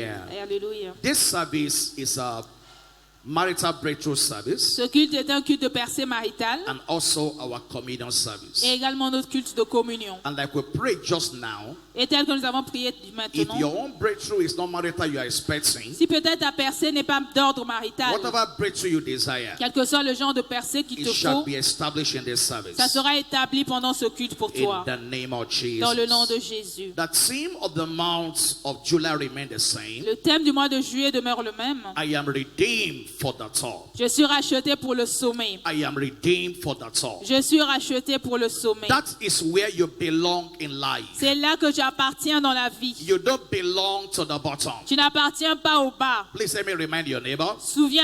Yeah. Alléluia. This service is a marital breakthrough service Ce culte est un culte de percée maritale and also our communion service. et également notre culte de communion. And like we prayed just now, Et tel que nous avons prié if maintenant, your own breakthrough is not marital you are expecting, si peut-être ta percée n'est pas d'ordre marital, whatever breakthrough you desire, quel que soit le genre de percée qu'il it te shall faut, be established in this service. ça sera établi pendant ce culte pour toi, In the name of Jesus. dans le nom de Jésus. The theme of the month of July remain the same. Le thème du mois de juillet demeure le même. I am redeemed for the top. Je suis racheté pour le sommet. I am redeemed for the top. Je suis racheté pour le sommet. That is where you belong in life. C'est là que tu appartiens dans la vie. You don't belong to the bottom. Tu n'appartiens pas au bas. Please let me remind your neighbor.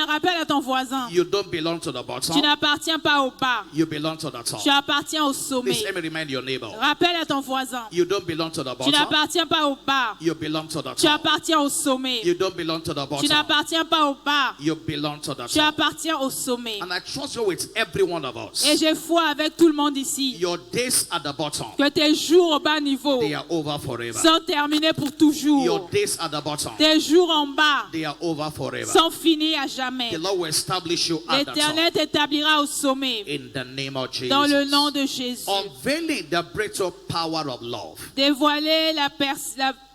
Rappelle à ton voisin. You don't belong to the Tu bottom. n'appartiens pas au bas. You belong to the top. Tu appartiens au Please sommet. let me remind your neighbor. Rappelle à ton voisin. You don't belong to the Tu bottom. n'appartiens pas au bas. You belong to the Tu top. appartiens au sommet. You don't belong to the Tu bottom. n'appartiens pas au bas. You belong to the Tu top. appartiens au sommet. And I trust you with every one of us. Et j'ai foi avec tout le monde ici Your days at the bottom, que tes jours au bas niveau they are over forever. sont terminés pour toujours. Your days at the bottom, Tes jours en bas they are over forever. sont finis à jamais. The Lord will establish you at the L'Éternel top. t'établira au sommet In the name of Jesus. dans le nom de Jésus. Unveiling the breakthrough power of love. Dévoiler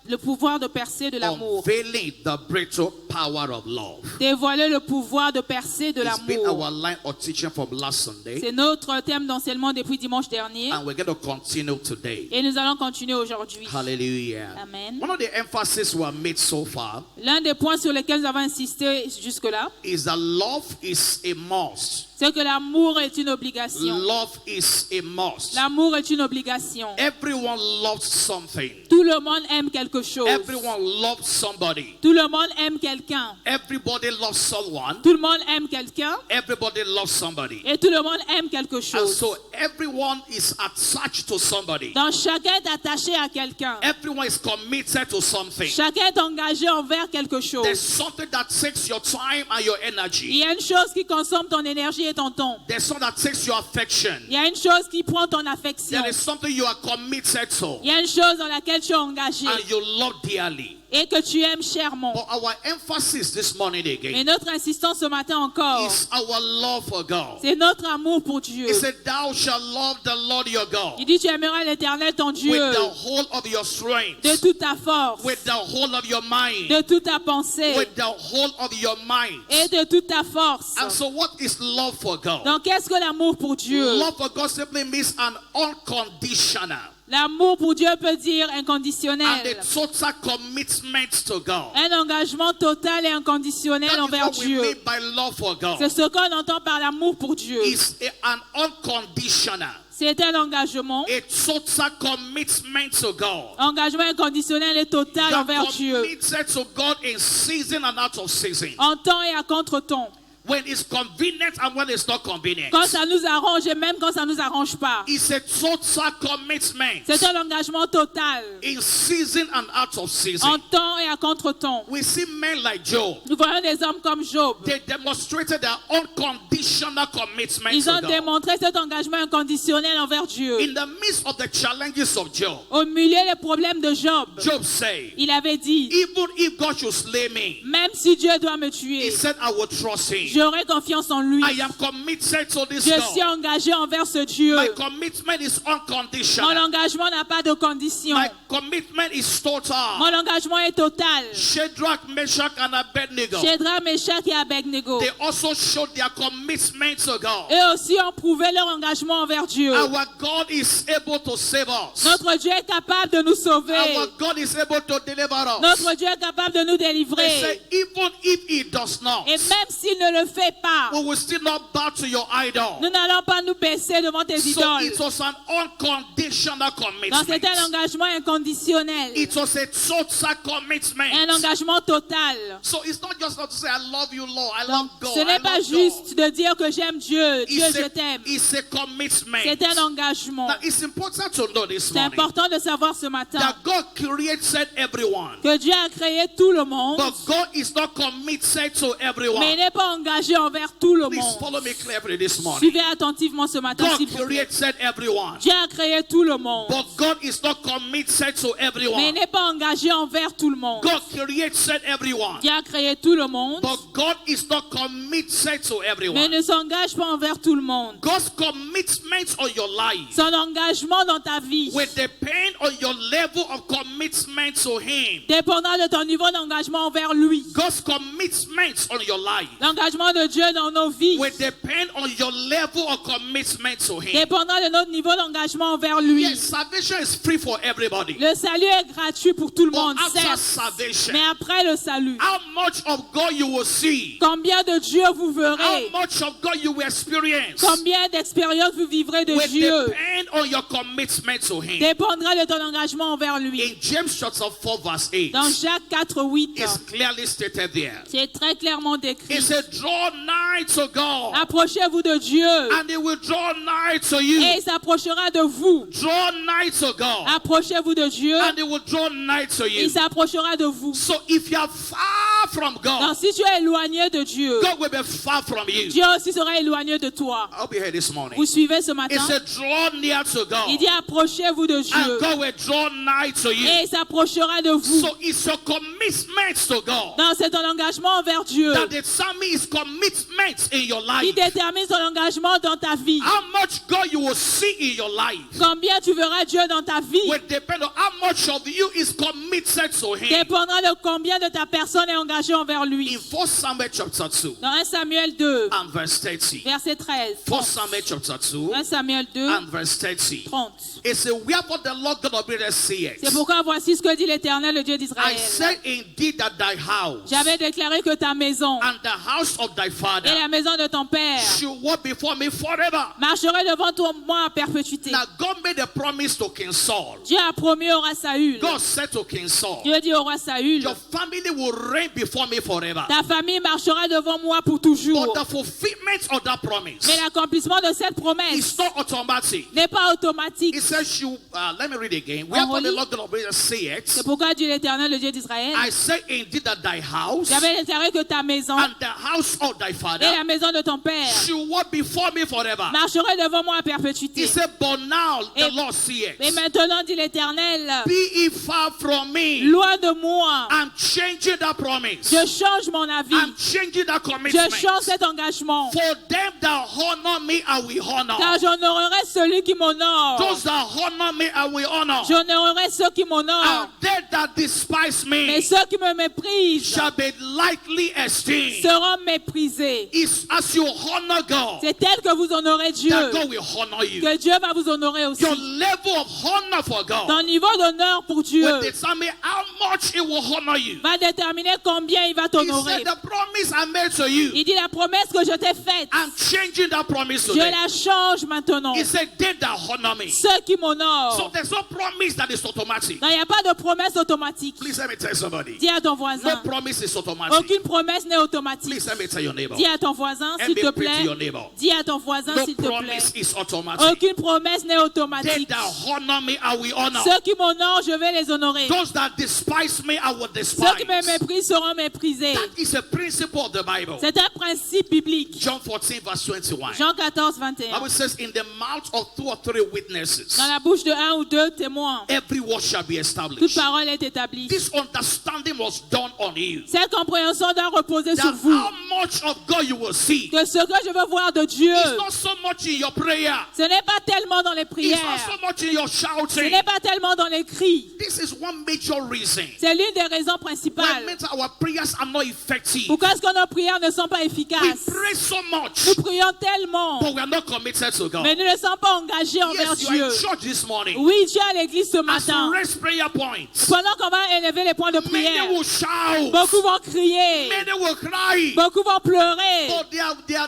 le pouvoir de percer de l'amour. Unveiling the breakthrough power of love. Dévoiler le pouvoir de percer de It's been l'amour. our line of teaching from last Sunday, C'est notre thème d'enseignement depuis dimanche dernier. and we're going to continue today. Et nous allons continuer aujourd'hui. Hallelujah. Amen. One of the emphasis we have made so far L'un des points sur lesquels nous avons insisté jusque-là, is that love is a must. c'est que l'amour est une obligation. Love is a must. L'amour est une obligation. Everyone loves something. Tout le monde aime quelque chose. Everyone loves somebody. Tout le monde aime quelqu'un. Everybody loves someone. Tout le monde aime quelqu'un. Everybody loves somebody. Et tout le monde aime quelque And chose. so everyone is attached to somebody. Donc chacun est attaché à quelqu'un. Everyone is committed to something. Chacun est engagé envers quelque chose. There's something that takes your time and your Il energy. y a une chose qui consomme ton énergie et ton temps. There's something that takes your affection. Il y a une chose qui prend ton affection. There is something you are committed to Il y a une chose dans laquelle tu es engagé and you love dearly. et que tu aimes chèrement. But our emphasis this morning Et again notre insistance ce matin encore, is our love for God. c'est notre amour pour Dieu. He said, "Thou shalt love the Lord your God Il dit tu aimeras l'Éternel ton Dieu with the whole of your strength, de toute ta force, with the whole of your mind, de toute ta pensée with the whole of your mind." et de toute ta force. And so, what is love for God? Donc qu'est-ce que l'amour pour Dieu? Love for God simply means an unconditional L'amour pour Dieu peut dire and a inconditionnel. total commitment to God. Un engagement total et inconditionnel That is envers what we Dieu. mean by love for God. C'est ce qu'on entend par l'amour pour Dieu. It's an unconditional, C'est un engagement. a total commitment to God. Engagement inconditionnel et total You are envers Dieu. committed to God in season and out of season. En temps et à contre-temps. When it's convenient and when it's not convenient. Quand ça nous arrange et même quand ça nous arrange pas. It's a total commitment C'est un engagement total. in season and out of En season. temps et à contre-temps. We see men like Job. Nous voyons des hommes comme Job. They demonstrated their unconditional commitment Ils to ont God. démontré cet engagement inconditionnel envers Dieu. In the midst of the challenges of Job, Au milieu des problèmes de Job, Job said, il avait dit, even if God should slay me, même si Dieu doit me he tuer, said, I will trust him. j'aurai confiance en lui. I am committed to this Je suis God. engagé envers ce Dieu. My commitment is Mon unconditional. engagement n'a pas de condition. My commitment is total. Mon engagement est total. Shadrach, Meshach, and Abednego, Shadrach, Meshach et Abednego. they also showed their commitment to God. Eux aussi ont prouvé leur engagement envers Dieu. Our God is able to save us. Notre Dieu est capable de nous sauver. Our God is able to deliver us. Notre Dieu est capable de nous They délivrer. say, even if he does not, Et même s'il ne le fait pas, we will still not bow to your idol. nous n'allons pas nous baisser devant tes So idoles. it was an unconditional Donc c'est un commitment. engagement inconditionnel. It was a total commitment. Un engagement total. So it's not just to say, I love you, Lord. I love Donc God. ce I n'est pas love juste God. de dire que j'aime Dieu. Dieu, It's je a, t'aime. it's a commitment. C'est un engagement. Now, it's important to know this C'est morning important de savoir ce matin that God created everyone, que Dieu a créé tout le monde, but God is not committed to mais il everyone. n'est pas engagé engagé envers tout le Please monde. follow me clearly this morning. Suivez attentivement ce matin, God s'il vous plaît. created everyone, Dieu a créé tout le monde, but God is not committed to mais il everyone. n'est pas engagé envers tout le monde. God created everyone, Dieu a créé tout le monde, but God is not committed to mais il everyone. ne s'engage pas envers tout le monde. God's commitment on your life Son engagement dans ta vie, will depend on your level of commitment to Him. dépendant de ton niveau d'engagement envers lui. God's commitment on your life L'engagement de Dieu dans nos vies, will depend on your level of commitment to Him. dépendant de notre niveau d'engagement envers lui. Yes, salvation is free for everybody. Le salut est gratuit pour tout le But monde, after certes, salvation, mais après le salut, how much of God you will see, combien de Dieu vous how verrez, much of God you will experience, combien d'expériences vous vivrez de will Dieu, depend on your commitment to Him. dépendra de ton engagement envers lui. In James chapter 4 verse 8, Dans Jacques 4, 8, it's clearly stated there. c'est très clairement décrit. It said, draw nigh to God, Approchez-vous de Dieu and He will draw nigh to et you. il s'approchera de vous. Draw nigh to God, Approchez-vous de Dieu, and He will draw nigh to il you. s'approchera de vous. So if you are far from Donc God, si tu es éloigné de Dieu, God will be far from you. Dieu aussi sera éloigné de toi. I'll be here this morning. Vous suivez ce It matin? said, draw near to God, Il dit approchez-vous de and Dieu God will draw nigh to you. et il s'approchera de vous. So it's your commitment to God Donc c'est ton engagement envers Dieu that determines His commitment in your qui life. détermine ton engagement dans ta vie. How much God you will see in your life Combien tu verras Dieu dans ta vie will depend on how much of you is committed to Him. dépendra de combien de ta personne est engagée envers lui. In 1 Samuel chapter 2 Dans 1 Samuel 2, and verse 30. verset 13. 1 Samuel chapter 2 1 Samuel 2, and verse 30. 30. It says, wherefore the Lord God of Israel saith, C'est pourquoi voici ce que dit l'Éternel, le Dieu I d'Israël. said indeed that thy house J'avais déclaré que ta maison and the house of thy et father la maison de ton père should walk before me forever. marcheraient devant toi moi à perpétuité. Now God made a promise to King Saul. Dieu a promis au roi Saül. God said to King Saul, Dieu dit au roi Saül, your family will reign before me forever. ta famille marchera devant moi pour toujours. But the fulfillment of that promise Mais l'accomplissement de cette is promesse not automatic. n'est pas automatique. It says you, let me read again. Wherefore the relit. Lord God of Israel saith, C'est pourquoi Dieu l'Éternel, le Dieu d'Israël, I say indeed that thy house j'avais déclaré que ta maison and the house of thy et father la maison de ton père should walk before me forever. marcheraient devant moi à perpétuité. He said, but now the Et- Lord saith, Et maintenant, dit l'Éternel, be ye far from me. loin de moi, I'm changing that promise. je change mon avis, I'm changing that je commitment. change cet engagement. For them that honor me, I will honor. Car j'honorerai celui qui m'honore. Those that honor me, I will honor. J'honorerai ceux qui m'honorent. And they that despise Mais me ceux qui me méprisent shall be lightly esteemed. seront méprisés. It's as you honor God, C'est tel que vous honorez Dieu, that God will honor you. que Dieu va vous honorer aussi. Your level of honor for God Ton niveau d'honneur pour Dieu will determine how much it will honor you. va déterminer combien il va He t'honorer. said, the promise I made to you, Il dit la promesse que je t'ai faite, I'm changing that promise je today. la change maintenant. He said, they that honor me. Ceux qui So m'honorent. there's no promise that is automatic. Non, il n'y a pas de promesse automatique. Please let me tell somebody. Dis à ton No voisin. promise is automatic. Aucune promesse n'est automatique. Please let me tell your neighbor. Dis à ton voisin, Let s'il me te pray to your plaît. neighbor. Dis à ton voisin, No s'il te plaît. promise is automatic. Aucune promesse n'est They automatique. that honor me, I will honor. Ceux qui m'honorent, je vais les honorer. Those that despise me, I will Ceux despise. qui me méprisent seront méprisés. That is a principle of the Bible. C'est un principe biblique. John 14 verse 21. Jean 14, 21. Bible says, in the mouth of 2 or 3 witnesses, Dans la bouche de un ou deux témoins, every word shall be toute established. parole est établie. This understanding was done on you. Cette compréhension doit reposer That sur vous. how much of God you will see. Que ce que je veux voir de Dieu, It's not so much in your prayer. ce n'est pas tellement dans les It's not prières. so much in your Ce shouting. n'est pas tellement dans les cris. This is one major reason C'est l'une des raisons why principales. means our prayers are not effective. Pourquoi est-ce que nos prières ne sont pas We efficaces? pray so much, Nous prions tellement, but we are not committed to God. mais nous ne sommes pas engagés envers Yes, you are Dieu. in church this morning. Oui, tu es à l'église ce As matin. you raise prayer points, Pendant qu'on va élever les points de prière, many will shout, beaucoup vont crier, many will cry, beaucoup vont pleurer, but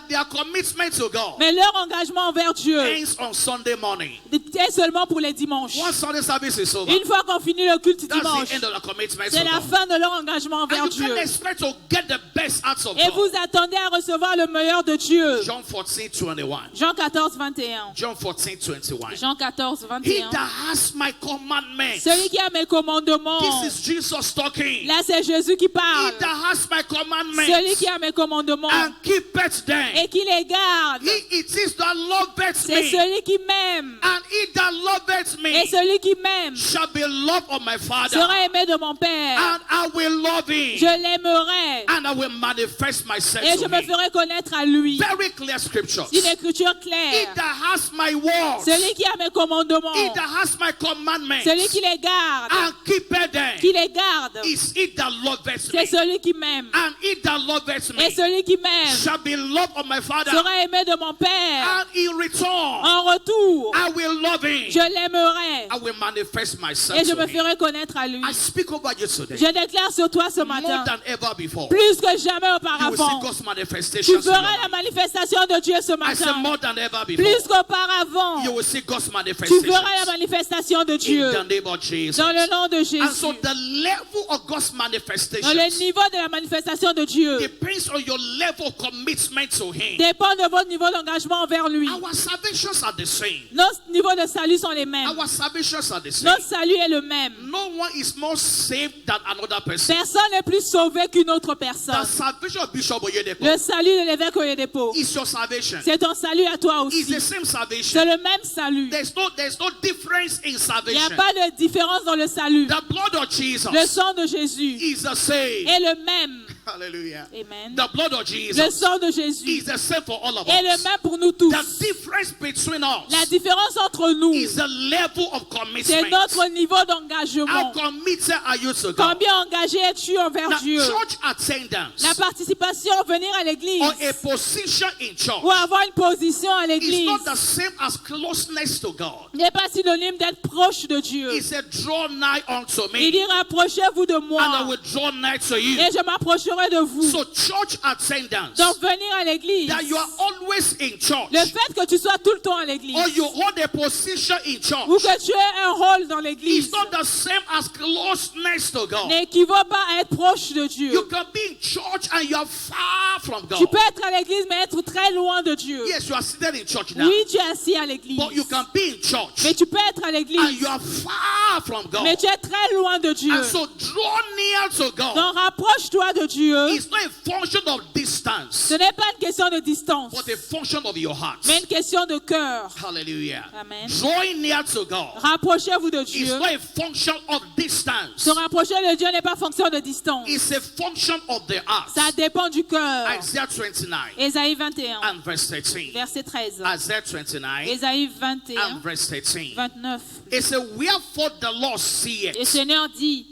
their commitment to God mais leur engagement envers Dieu ends on Sunday morning. est seulement pour les dimanches. Once Sunday service is over, Une fois qu'on finit le culte that's dimanche, the end of the commitment to c'est la God. fin de leur engagement envers And you Dieu. can expect to get the best out of Et vous God. attendez à recevoir le meilleur de Dieu. John 14:21. Jean 14, 21. John 14:21. Jean 14, He 21. that has my commandments. Celui qui a mes commandements. This is Jesus talking. Là, c'est Jésus qui He parle. that has my commandments Celui qui a mes commandements and keepeth them. et qui les garde. He it is that loveth C'est me. celui qui m'aime. And he that loveth Et me celui qui m'aime shall be loved of my Father. sera aimé de mon Père. And I will love him. Je l'aimerai And I will manifest myself et je to me him. ferai connaître à lui. Very clear scriptures. Une écriture He claire. that has my words. Celui qui a mes commandements, He that has my commandments. celui qui les garde, And keepeth them. qui les garde, Is he that loveth c'est me. celui qui m'aime. And he that loveth Et me celui qui m'aime shall be loved of my Father. sera aimé de mon Père. And in return, En retour, I will love him. je l'aimerai I will manifest myself et je to me him. ferai connaître à lui. I speak over you today. Je déclare sur toi ce More matin, than ever before. plus que jamais You will see auparavant, God's tu manifestations in your feras la life. manifestation de Dieu ce I said matin. more than ever before. Plus qu'auparavant, You will see God's tu manifestations feras la manifestation de in Dieu the name of Jesus. dans le nom de And Jésus. so the level of God's Dans le manifestations niveau de la manifestation de Dieu depends on your level of commitment to Him. dépend de votre niveau d'engagement envers lui. Our salvations are the same. Nos niveaux de salut sont les mêmes. Our salvations are the same. Notre salut est le même. No one is more saved than another person. Personne n'est plus sauvé qu'une autre The personne. salvation of Bishop Oyedepo Le salut de l'évêque Oyedepo, is your salvation. c'est ton salut à toi It's aussi. the same C'est salvation. le même salut. There's no difference in Il n'y a salvation. pas de différence dans le salut. The blood of Jesus Le sang de Jésus is the same. est le même. Hallelujah. Amen. The blood of Le Jesus sang de Jésus is the same for all of est le us. même pour nous tous. The difference between La us différence entre nous, is the level of c'est commitment. notre niveau How d'engagement. committed are you to God? Combien engagé es-tu envers Now, Dieu? church attendance La participation, venir à l'église or a position in church ou avoir une position à is l'église not the same as closeness to God. n'est pas synonyme d'être proche de Dieu. He said, draw nigh unto Il me, dit rapprochez-vous de and I moi will draw nigh to you. et je m'approcherai de vous. So church attendance, Donc venir à l'église, that you are always in church, le fait que tu sois tout le temps à l'église or you hold a position in ou church, que tu aies un rôle dans is l'église not the same as closeness to God. n'équivaut pas à être proche de Dieu. You can be in church and you are far from Tu God. peux être à l'église mais être très loin de Dieu. Yes, you are seated in church now, Oui, tu es assis à l'église, but you can be in church mais tu peux être à and l'église you are far from God. mais tu es très loin de Dieu. And so draw near to God. Donc rapproche-toi de Dieu. It's not a function of distance, Ce n'est pas une question de distance, but a function of your heart. mais une question de cœur. Hallelujah. Amen. Drawing near to God Rapprochez-vous de is Dieu. not a function of distance. Se rapprocher de Dieu n'est pas fonction de distance. It's a function of the heart. Ça dépend du cœur. Isaiah 29 Ésaïe 21, and verse 13. verset 13. Isaiah 29 Ésaïe and 21, verse 13. 29. It says, wherefore the Lord Et seeth, Seigneur dit,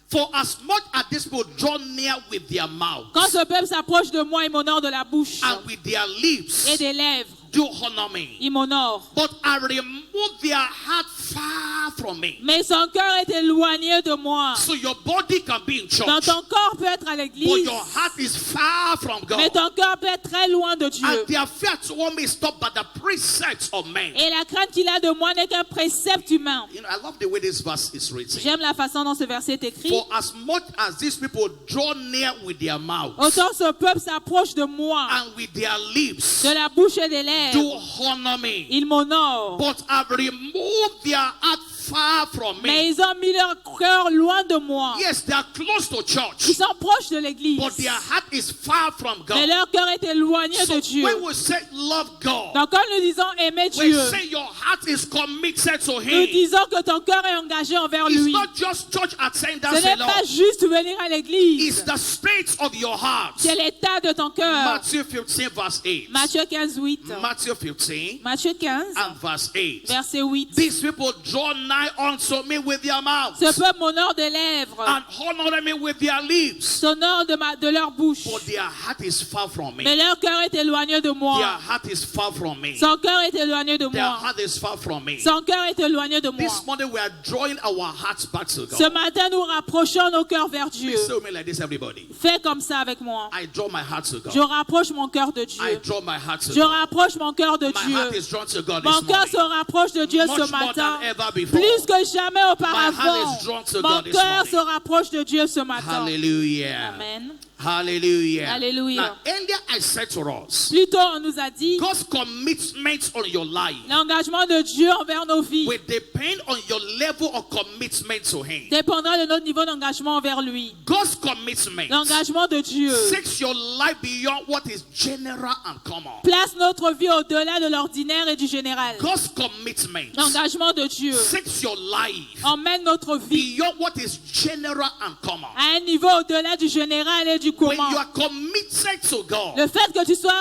for as much as this people draw near with their mouth quand ce peuple s'approche de moi, il m'honore de la bouche and with their et lips des lèvres. do honor me, Il m'honore. but I remove their heart far from me. Mais son cœur est éloigné de moi. So your body can be in church, Donc ton corps peut être à but l'église, your heart is far from mais God. ton cœur peut être très loin de Dieu. And their fear toward me is stopped by the precepts of men. Et la crainte qu'il a de moi n'est qu'un précepte humain. You know, I love the way this verse is written. J'aime la façon dont ce verset est écrit. For as much as these people draw near with their mouths Autant ce peuple s'approche de moi, and with their lips de la bouche et des do lèvres, honor me, il m'honore. but I've removed their heart far from Mais me. ils ont mis leur cœur loin de moi. Yes, they are close to Ils church, sont proches de l'église, but their heart is far from mais God. leur cœur est éloigné So de Dieu. when we say love God, Donc quand nous disons aimer we Dieu, say your heart is committed to nous Him. disons que ton cœur est engagé envers It's lui. not just church Ce attendance n'est alone. pas juste venir à It's l'église, the state of your heart. c'est l'état de ton cœur. Matthew 15 verse 8. Matthieu 15, 8. Matthew 15 Matthieu 15, and verse 8. verset 8. These people draw nigh unto me with their mouths Ce peuple m'honore des lèvres, and honor me with their lips, s'honore de leur bouche, but their heart is far from mais me. leur cœur est éloigné de Their moi. heart is far from me. Son cœur est éloigné de Their moi. heart is far from me. Son cœur est éloigné de moi. This morning we are drawing our hearts back to Ce God. matin, nous rapprochons nos cœurs vers Dieu. Please say with me like this, everybody. Fais comme ça avec moi. I draw my heart to Je God. rapproche mon cœur de I Dieu. draw my heart to Je God. rapproche mon cœur de My heart Dieu. is drawn to God Mon this cœur se morning. rapproche de Dieu Much ce more matin, than ever before. Plus que jamais auparavant, is drawn to mon God this cœur se morning. rapproche de Dieu ce matin. Hallelujah. Amen. Hallelujah. Hallelujah. Now, earlier I said to us, Plus tôt, on nous a dit, God's commitment on your life l'engagement de Dieu envers nos vies will depend on your level of commitment to Him. dépendra de notre niveau d'engagement envers lui. God's commitment L'engagement de Dieu takes your life beyond what is general and common. place notre vie au-delà de l'ordinaire et du général. God's commitment L'engagement de Dieu takes your life emmène notre vie beyond what is general and common. à un niveau au-delà du général et du When commun. you are committed to God, Le fait que tu sois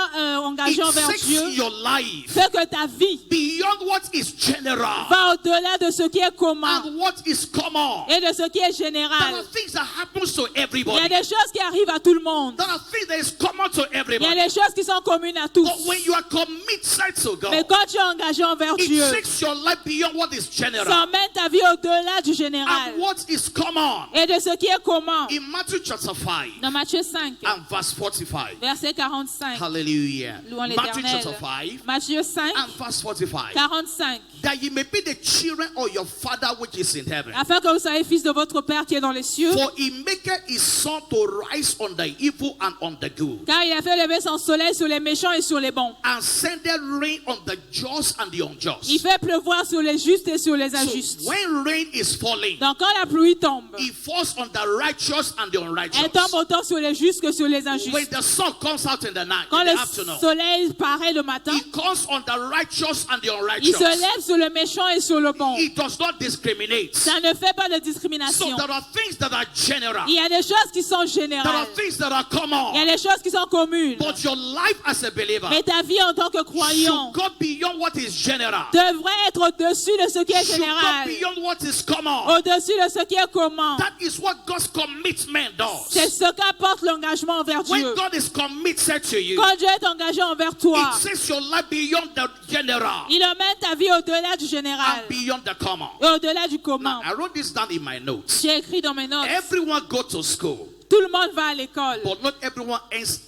engagé it envers takes Dieu your life fait que ta vie beyond what is general va au-delà de ce qui est commun and what is common. et de ce qui est There général. are things that happens to Il y a everybody. des choses qui arrivent à tout le monde. There are things that is common to Il y a everybody. des choses qui sont communes à tous. But when you are committed to Mais God, quand tu es engagé envers Dieu, it takes your life beyond what is ça general emmène ta vie au-delà du général and what is common. et de ce qui est commun. In Matthew chapter 5 Dans Matthieu 5, and verse 45. verset 45. Hallelujah. Louons Matthew l'Éternel. chapter 5 Matthieu 5, and verse 45. 45. That ye may be the children of your Father which is in heaven. Afin que vous soyez fils de votre Père qui est dans les cieux. For he maketh his sun to rise on the evil and on the good, Car il a fait lever son soleil sur les méchants et sur les bons. and sendeth rain on the just and the unjust. Il fait pleuvoir sur les justes et sur les injustes. So when rain is falling, Donc quand la pluie tombe, it falls on the righteous and the unrighteous. elle tombe autant sur les justes que sur les When injustes. the sun comes out in the night, Quand in the le afternoon, soleil paraît le matin, it comes on the righteous and the il unrighteous. se lève sur le méchant et sur le bon. It does not discriminate. Ça ne fait pas de So discrimination. there are things that are general. Il y a des choses qui sont There are générales. things that are Il y a common. des choses qui sont communes. But your life as a believer Mais ta vie en tant que should croyant go beyond what is general. devrait être au-dessus de ce qui est Should go général, beyond what is common. au-dessus de ce qui est commun. That is what God's commitment C'est does. ce qu'apporte l'engagement envers When Dieu. God is committed to you, Quand Dieu est engagé envers toi, it takes your life beyond the general il emmène ta vie au-delà du général and beyond the common. et au-delà du commun. Now, I wrote this down in my notes. J'ai écrit dans mes notes, Everyone go to school, tout le monde va à l'école, but not everyone ends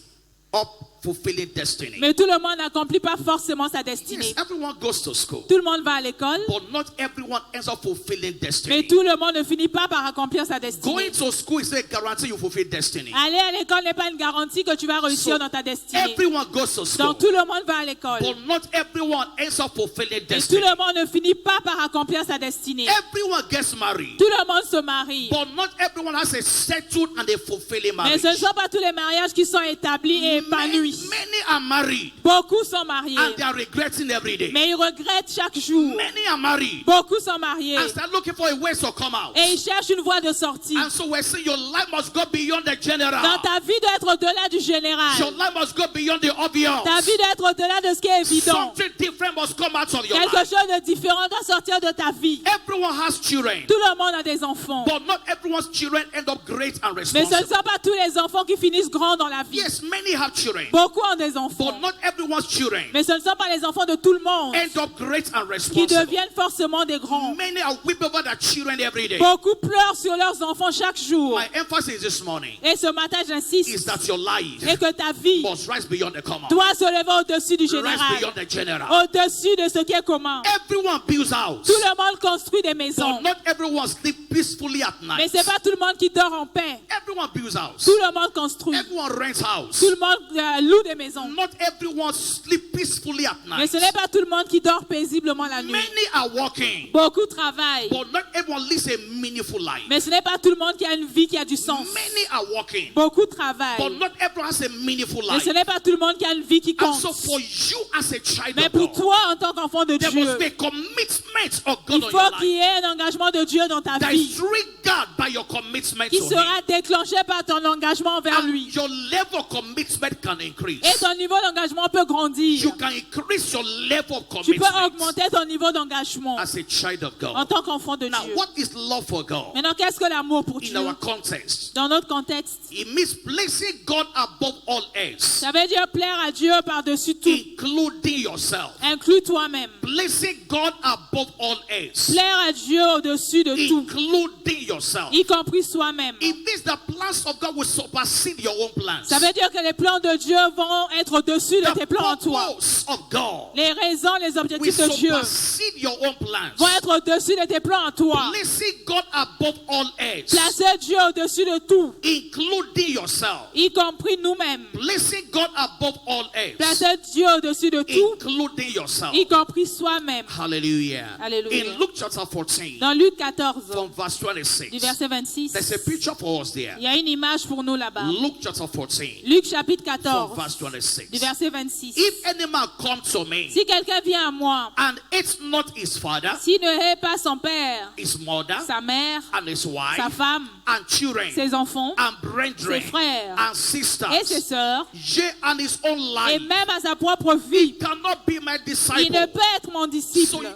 up fulfilling destiny. mais tout le monde n'accomplit pas forcément sa Yes, destinée. everyone goes to school, Tout le monde va à l'école, but not everyone ends up fulfilling mais destiny. tout le monde ne finit pas par accomplir sa destinée. Going to school is a guarantee you fulfill destiny. Aller à l'école n'est pas une garantie que tu vas réussir So, dans ta destinée. everyone goes to school, Donc tout le monde va à l'école, but not everyone ends up fulfilling mais tout destiny. le monde ne finit pas par accomplir sa destinée. Everyone gets married, Tout le monde se marie, but not everyone has a settled and a fulfilling mais marriage. ce ne sont pas tous les mariages qui sont établis et épanouis. Many are married Beaucoup sont mariés, and they are regretting every day. mais ils regrettent chaque jour. Many are married Beaucoup sont mariés and start looking for a way to come out. et ils cherchent une voie de sortie. And so we're saying your life must go beyond the general. Donc ta vie doit être au-delà du Your général. life must go beyond the obvious. Ta vie doit être au-delà de ce qui est évident. Something different must come out of your Quelque life. chose de différent doit sortir de ta vie. Everyone has children, Tout le monde a des enfants, but not everyone's children end up great and mais ce ne responsible. sont pas tous les enfants qui finissent grands dans la vie. Yes, many have children, Beaucoup ont des but enfants, not everyone's children mais ce ne sont pas les enfants de tout le monde end up great and qui responsible. deviennent forcément des grands. Many are weeping over their children every day. Beaucoup pleurent sur leurs enfants chaque jour. My emphasis this morning Et ce matin, is j'insiste, that your life et que ta vie must rise beyond the common, doit se lever au-dessus du rise général, beyond the general. au-dessus de ce qui est commun. Everyone builds houses, Tout le monde construit des maisons, but not everyone sleep peacefully at mais night. c'est pas tout le monde qui dort en paix. Everyone builds houses. Tout le monde construit, Everyone rents house. tout le monde loue des maisons. Not everyone sleep peacefully at Mais night. ce n'est pas tout le monde qui dort paisiblement la nuit. Many are working, Beaucoup travaillent, but not everyone lives a meaningful life. mais ce n'est pas tout le monde qui a une vie qui a du sens. Many are working, Beaucoup but travaillent, not everyone has a meaningful mais life. ce n'est pas tout le monde qui a une vie qui And compte. so for you as a child Mais of pour God, toi, en tant qu'enfant de there Dieu, must be a commitment of il God on faut your qu'il y life ait un engagement de Dieu dans ta that is vie triggered by your commitment qui to Him. sera déclenché par ton engagement envers And lui. your level of commitment can increase. Et ton niveau d'engagement peut grandir. You can increase your level of Tu peux commitment augmenter ton niveau d'engagement as a child of en God. tant qu'enfant de Now, Dieu. what is love for God? Maintenant, qu'est-ce que l'amour pour In Dieu? our context, Dans notre contexte, it means placing God above all else, ça veut dire plaire à Dieu par-dessus tout. including yourself. Inclus toi-même. Placing God above all else, Plaire à Dieu au-dessus de tout, including yourself. y compris soi-même. It means the plans of God will supersede your own plans. Ça veut dire que les plans de Dieu vont être au-dessus de tes The plans en toi. purpose of God Les raisons, les will objectifs de Dieu supersede your own plans. vont être au-dessus de tes plans en toi. Placing God above all else, Placer Dieu au-dessus de tout, including yourself. y compris nous-mêmes. Placing God above all else, Placer Dieu au-dessus de tout, including yourself. y compris soi-même. Hallelujah. Hallelujah. In Luke chapter 14, Dans Luc 14, from verse du 26, verset 26, there's a picture for us there. il y a une image pour nous là-bas. Luke chapter 14, Luc chapitre from 14, verse 26. du verset 26. If any man come to me Si quelqu'un vient à moi, and hates not his father, s'il ne hait pas son père, his mother, sa mère, and his sa wife, femme, and children, ses enfants and brethren, ses frères and et sisters, ses sœurs, yea, and his own et life, même à sa propre vie, cannot be my il ne disciple. peut être mon So disciple.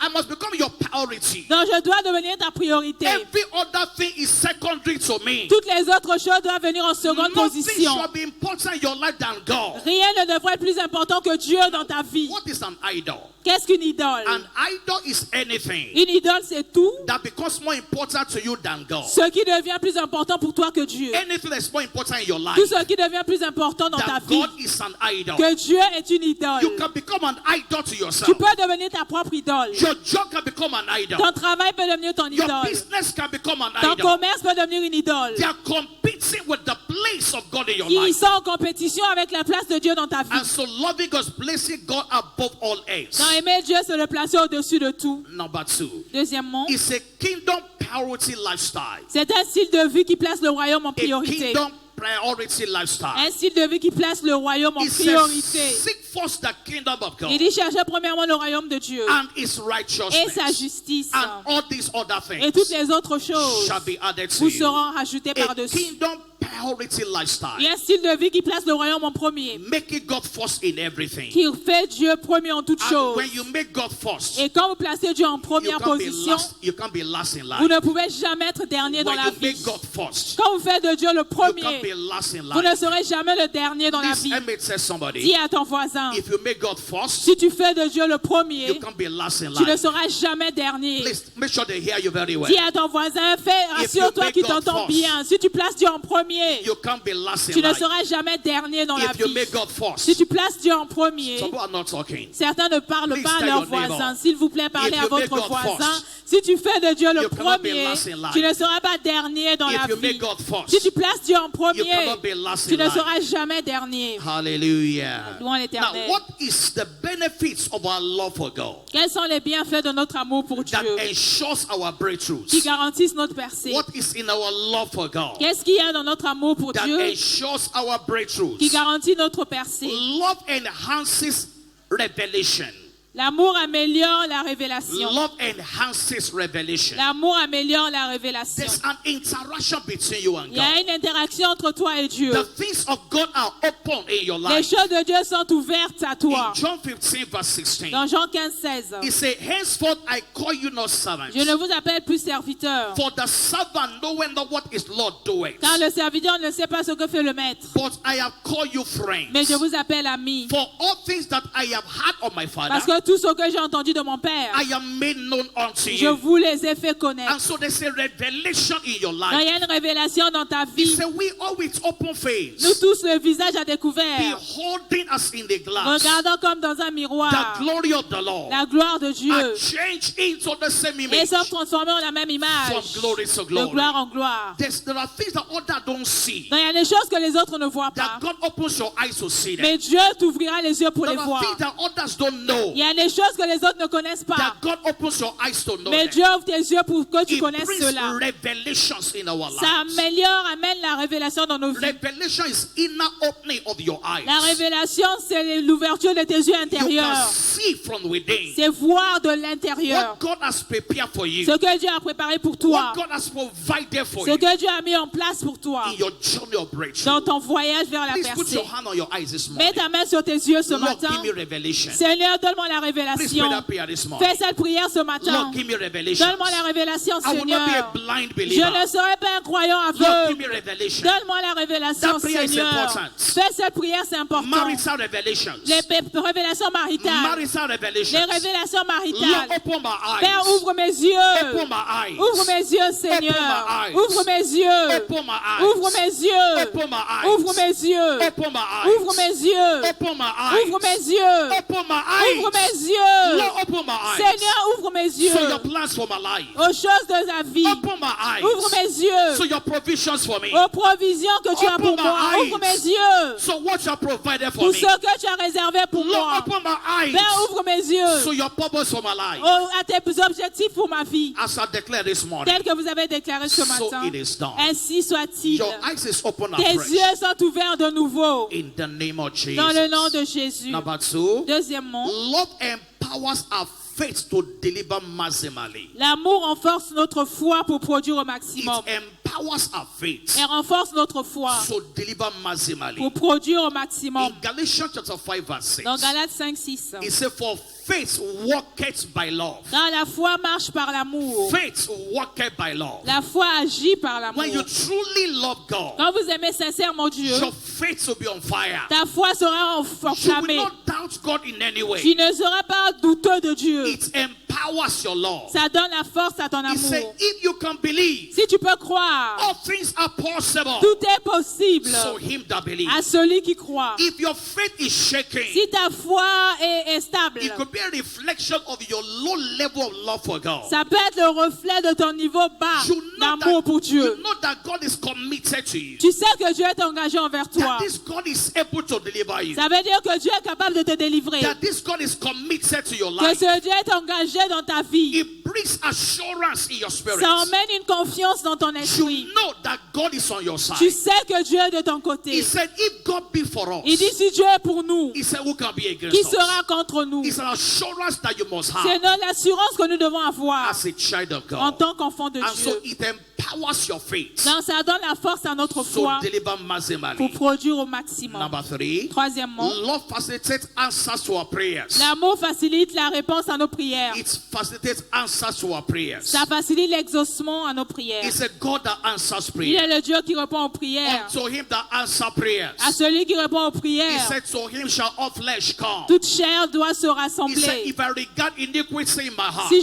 I must become your priority. Donc je dois devenir ta priorité. Every other thing is secondary to me. Toutes les autres choses doivent venir en seconde Nothing position. shall be important in your life than God. Rien ne devrait être plus important que Dieu dans ta vie. What is an idol? Qu'est-ce qu'une idole? An idol is anything Une idole, c'est tout that becomes more important to you than God. ce qui devient plus important pour toi que Dieu. Anything that's more important in your life Tout ce qui devient plus important dans ta than vie. God is an idol. Que Dieu est une idole. You can become an idol to yourself. Tu peux devenir ta propre idole. Your job can become an idol. Ton travail peut devenir ton Your idole. business can become an Ton idol. commerce peut devenir une idole. They are competing with the place of God in your Ils life. sont en compétition avec la place de Dieu dans ta vie. And so loving God is placing God above all else. Dans aimer Dieu, c'est le placer au-dessus de tout. Number two, Deuxièmement, it's a kingdom priority lifestyle. c'est un style de vie qui place le royaume en A priorité. kingdom priority lifestyle. Un style de vie qui place le royaume en It says, priorité. seek first the kingdom of God Il dit chercher premièrement le royaume de Dieu and his et sa righteousness, justice. and all these other Et toutes things les autres choses shall be added to vous you. seront rajoutées A par-dessus. kingdom priority Il y lifestyle, a un style de vie qui place le royaume en premier, making God first in everything. qui fait Dieu premier en toutes And choses. when you make God first, Et quand vous placez Dieu en you première can't be position, last. You can't be last in vous life. ne pouvez jamais être dernier dans When la you vie. make God first, Quand vous faites de Dieu le you can't premier, be last in vous ne life. serez jamais le dernier dans la Please, vie. let me tell somebody. Dis à ton voisin, If you make God first, si tu fais de Dieu le you premier, can't be last in tu ne life. seras jamais dernier. Please make sure they hear you very well. Dis à ton voisin, assure-toi make qu'il God t'entend first, bien. Si tu places Dieu en premier, You can't be last tu in ne life. seras jamais dernier dans la If you vie. make God Si first, tu places Dieu en premier, some people are not talking. certains ne parlent Please pas à tell leur your neighbor, voisin. S'il vous plaît, parlez if à you make votre God voisin. first, Si tu fais de Dieu le you cannot be premier, last in life. tu ne seras pas dernier dans If la you make vie. God first, Si tu places Dieu en you premier, cannot be last tu in ne life. seras jamais dernier. Hallelujah. Louons Now, l'Éternel. what is the benefits of our love for God Quels sont les bienfaits de notre amour pour that Dieu ensures our qui breakthroughs? garantissent notre percée? What is in our love for God Qu'est-ce qu'il y a dans notre amour pour that Dieu ensures our breakthroughs? qui garantit notre percée? Love enhances revelation. L'amour améliore la révélation. Love enhances revelation. L'amour améliore la révélation. There's an interaction between you and Il y a God. une interaction entre toi et Dieu. The things of God are open in your Les life. choses de Dieu sont ouvertes à toi. In John 15, verse 16, Dans Jean 15, 16. he said, henceforth I call you not servants, Je ne vous appelle plus serviteur, for the servant knoweth not what his Lord doeth, car le serviteur ne sait pas ce que fait le maître. but I have called you friends. Mais je vous appelle ami. For all things that I have heard of my Father, Parce que tout ce que j'ai entendu de mon Père, I am made known unto je you. vous les ai fait connaître. And so there's a revelation in your Quand il y life. a une révélation dans ta He vie, said, we all with open nous face, tous le visage à découvert, beholding us in the glass, regardant comme dans un the miroir glory of the Lord, la gloire de Dieu, are changed into the same et image, sont transformés en la même image, from glory to de glory. gloire en gloire. There are things that others don't see, Donc il y a des choses que les autres ne voient that pas, God opens your eyes to see them. mais Dieu t'ouvrira les yeux pour There les are voir. things that others don't know, Il y a des choses que les autres ne connaissent pas, that God opens your eyes to know mais them. Dieu ouvre tes yeux pour que tu It connaisses brings cela. revelations in our Ça lives. amène la révélation dans nos vies. Revelation is inner opening of your eyes. La révélation, c'est l'ouverture de tes yeux You can intérieurs. see from within C'est voir de l'intérieur what God has prepared for you, ce que Dieu a préparé pour toi, what God has provided for ce you que Dieu a mis en place pour toi in your journey of breakthrough. dans ton voyage vers la Please put percée. your hand on your eyes this Mets morning. ta main sur tes yeux ce Lord, matin. give me revelation. Seigneur, donne-moi la Please pray révélation. that prayer this morning. Fais cette prière ce matin. Lord, give me revelation. Donne-moi la révélation, I will not be a Seigneur. blind Je believer. ne serai pas un croyant Lord, give aveugle. me revelation. Donne-moi la révélation, That prayer is Seigneur. important. Fais cette prière, c'est important. Marital revelations. Les révélations maritales. Marital revelations. Les révélations Lord, maritales. open my eyes. Père, ouvre mes yeux. Open my eyes. Ouvre mes yeux, Seigneur. Open my eyes. Ouvre mes yeux. Open my eyes. Ouvre mes yeux. Open my eyes. Ouvre mes yeux. Open my eyes. Ouvre mes yeux. Open my eyes. Ouvre mes yeux. Open my eyes. Ouvre mes yeux. Lord, open my eyes. Seigneur, ouvre mes So your yeux plans for my life. aux choses de la vie. Open my eyes. Ouvre mes yeux So your provisions for me. aux provisions que tu as pour Open moi. my eyes. Ouvre mes yeux So what you have provided for pour me. ce que tu as réservé pour Lord, moi. open my eyes. Père, ouvre mes yeux So your purpose for my life. à tes objectifs pour ma vie. As I declare this morning. Tel que vous avez déclaré ce So matin. it is done. Ainsi soit-il. Your eyes is open Tes afresh. yeux sont ouverts de nouveau. In the name of Jesus. Dans le nom de Jésus. Number 2. Deuxièmement, Love empowers our faith to deliver maximally. l'amour renforce notre foi pour produire au It maximum. empowers our faith Elle renforce notre foi to deliver maximally. pour produire au maximum. In Galatians chapter 5 verse 6, Dans Galates 5, 6. it says, for faith walketh by love. Car la foi marche par l'amour. Faith walketh by love. La foi agit par l'amour. When you truly love God, Quand vous aimez sincèrement Dieu, your faith will be on fire. ta foi sera You will enflammée. not doubt God in any way. Tu ne seras pas douteux de Dieu. It empowers your love. Ça donne la force à ton He said, amour. if you can believe, Si tu peux croire, all things are possible. tout est possible So him that believes. à celui qui croit. If your faith is shaking, Si ta foi est stable, it could be a reflection of your low level of love for God. ça peut être le reflet de ton niveau bas You know, d'amour pour that, you Dieu. know that God is committed to you. Tu sais que Dieu est engagé envers toi. That this God is able to deliver you. Ça veut dire que Dieu est capable de te délivrer. That this God is committed to your Que life. ce Dieu est engagé dans ta vie. It brings assurance in your spirit. Ça emmène une confiance dans ton You esprit. know that God is on your side. Tu sais que Dieu est de ton côté. He said, if God be for us, Il dit si Dieu est pour nous, he said, who can be against qui us? sera contre nous? It's an assurance that you must C'est have l'assurance que nous devons avoir as a child of en God. tant qu'enfant de And so Dieu. it empowers your faith Donc, ça donne la force à notre to foi deliver pour maximally. produire au maximum. Number 3, Troisièmement, love facilitates answers to our prayers. l'amour facilite la réponse à nos prières. It facilitates answers to our prayers. Ça facilite l'exaucement à nos prières. It's a God that answers Il prayer. est le Dieu qui répond aux prières. Unto him that answers prayers. À celui qui répond aux He prières, said, to him shall all flesh come. toute chair doit se He said, rassembler. if I regard iniquity in my heart, Si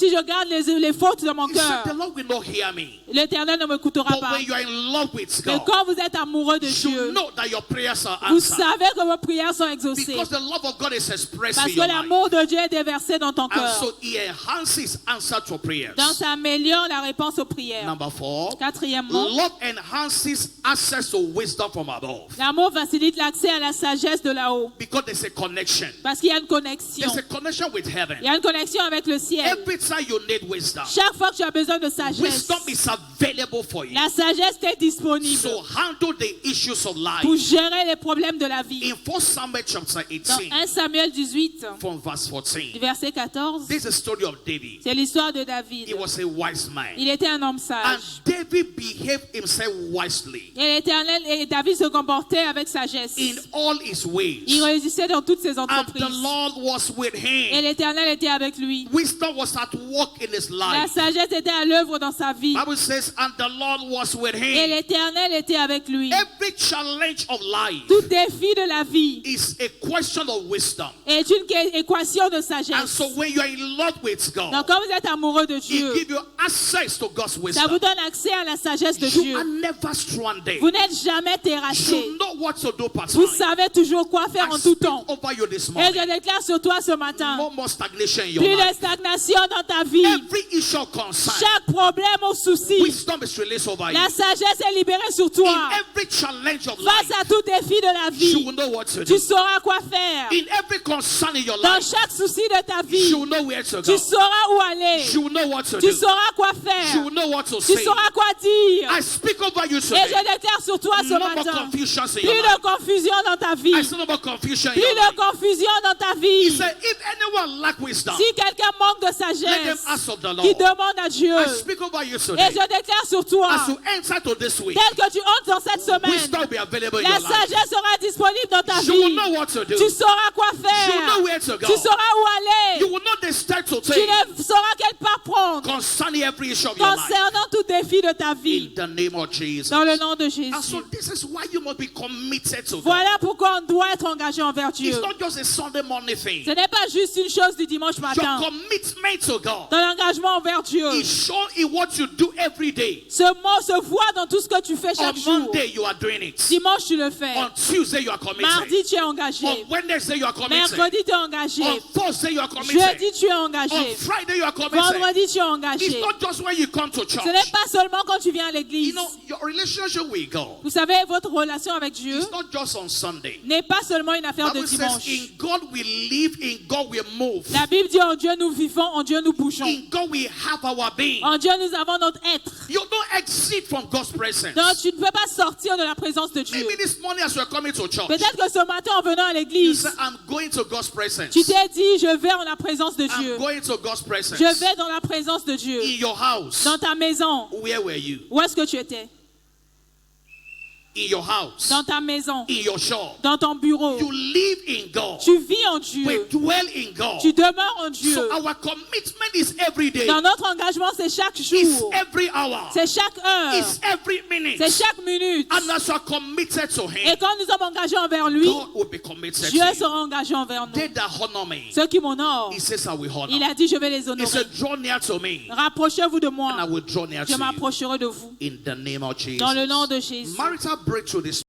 je garde les fautes de mon he said, cœur, the Lord will not hear me. l'Éternel ne m'écoutera But pas. when you are in love with Mais God, quand vous êtes amoureux de you Dieu, know that your prayers are vous answered. savez que vos prières sont exaucées. Because the love of God is expressed Parce in que your life. l'amour de Dieu est déversé dans ton And cœur. so he enhances answer to prayers. Donc ça améliore la réponse aux prières. Number 4, Quatrièmement, love enhances access to wisdom from above. l'amour facilite l'accès à la sagesse de là-haut. Because there's a connection. Parce qu'il y a une connexion. There's a connection with heaven. Il y a une connexion avec le ciel. Every time you need wisdom, Chaque fois que tu as besoin de sagesse, wisdom is available for you. la sagesse est disponible So handle the issues of life. pour gérer les problèmes de la vie. In 1 Samuel chapter Dans 18, 1 Samuel 18, from verse du 14, verset 14, this is the story of David. c'est l'histoire de He David. was a wise man. Il était un homme And sage. David behaved himself wisely Et l'Éternel et David se comportait avec sagesse. in all his ways. Il réussissait dans toutes ses And entreprises. the Lord was with Et him. l'Éternel était avec lui. Wisdom was at work in his La life. sagesse était à l'œuvre dans sa vie. Bible says, and the Lord was with Et him. l'Éternel était avec lui. Every challenge of life Tout défi de la vie is a question of wisdom. est une équation de And sagesse. so when you are in love with Donc God, quand vous êtes amoureux de He Dieu, gives you access to God's ça vous wisdom. donne accès à la sagesse de You are Dieu. never stranded. Vous n'êtes jamais terrassé. You know what to do part Vous time. savez toujours quoi faire I en tout speak temps. over you this Et morning. je déclare sur toi ce matin, No more stagnation in your plus de life. stagnation dans ta vie. Every issue of concern, Chaque problème ou souci, wisdom is released over you. la sagesse est libérée sur In toi. every challenge of Face life, à tout défi de la you vie, will know what to tu do. sauras quoi faire. In every concern in your Dans life, chaque souci de ta vie, you will know where to tu go. sauras où aller. You will know what to Tu do. sauras quoi You faire. will know what to Tu say. sauras quoi dire. I speak over you Et today. je déclare sur toi ce No more matin, confusions in plus your de life. confusion dans ta vie. I say no more confusion in Plus your de life. confusion dans ta He vie. said, if anyone lack wisdom, Si quelqu'un manque de let them sagesse, ask of the qui Lord. demande à Dieu, I speak over you et today. je déclare sur toi, As you enter to this week, tel que tu entres dans cette wisdom semaine, will be available in la your life. sagesse sera disponible dans ta You will vie. know what to do. Tu sauras quoi You faire. know where to go. Tu sauras où You aller. will know the step to Tu take ne sauras quel pas prendre concerning every issue of your life. concernant tout défi de ta vie. In the name of Jesus. Dans le nom de And Jésus. so this is why you must be committed committed to God. Voilà pourquoi on doit être engagé envers Dieu. It's not just a Sunday morning thing. Ce n'est pas juste une chose du dimanche Your matin. commitment to God Ton engagement envers Dieu is shown in what you do every day. se voit dans tout ce que tu fais On chaque jour. Monday, you are doing it. Dimanche, tu le fais. On Tuesday, you are committed. Mardi, tu es engagé. On Wednesday, you are committed. Mercredi, tu es engagé. On Thursday, you are committed. Jeudi, tu es On engagé. Friday, you are committed. Vendredi, tu es It's engagé. not just when you come to Ce church. n'est pas seulement quand tu viens à You l'église. know, your relationship with God Vous savez, votre relation avec Dieu is not just on Sunday. n'est pas seulement une affaire de Bible says, dimanche. in God we live, in God we move. La Bible dit en Dieu nous vivons, en Dieu nous bougeons. In God we have our being. En Dieu nous avons notre être. You don't exit from God's presence. Donc tu ne peux pas sortir de la présence de Dieu. Maybe this morning as you're coming to church, Peut-être que ce matin en venant à you l'église, say, I'm going to God's presence. tu t'es dit je vais en la présence de I'm Dieu. going to God's presence. Je vais dans la présence de Dieu. In your house, Dans ta maison, where were you? où est-ce que tu étais? In your house, Dans ta maison, in your shop. dans ton bureau. You live in God. Tu vis en We Dieu. dwell in God. Tu demeures en Dieu. So our commitment is every day. Dans notre engagement, c'est chaque It's jour. every hour. C'est chaque heure. It's every minute. C'est chaque minute. And as you are committed to Et Him, quand nous sommes engagés envers lui, God will be committed Dieu to you. sera engagé envers nous. They that honor me, Ceux qui m'honorent, He says I will honor. il a dit je vais les He honorer. said, draw near to me, Rapprochez-vous de and I moi. will draw near Je to you. m'approcherai de vous. In the name of Jesus. Dans le nom de Jésus. Marital breakthrough this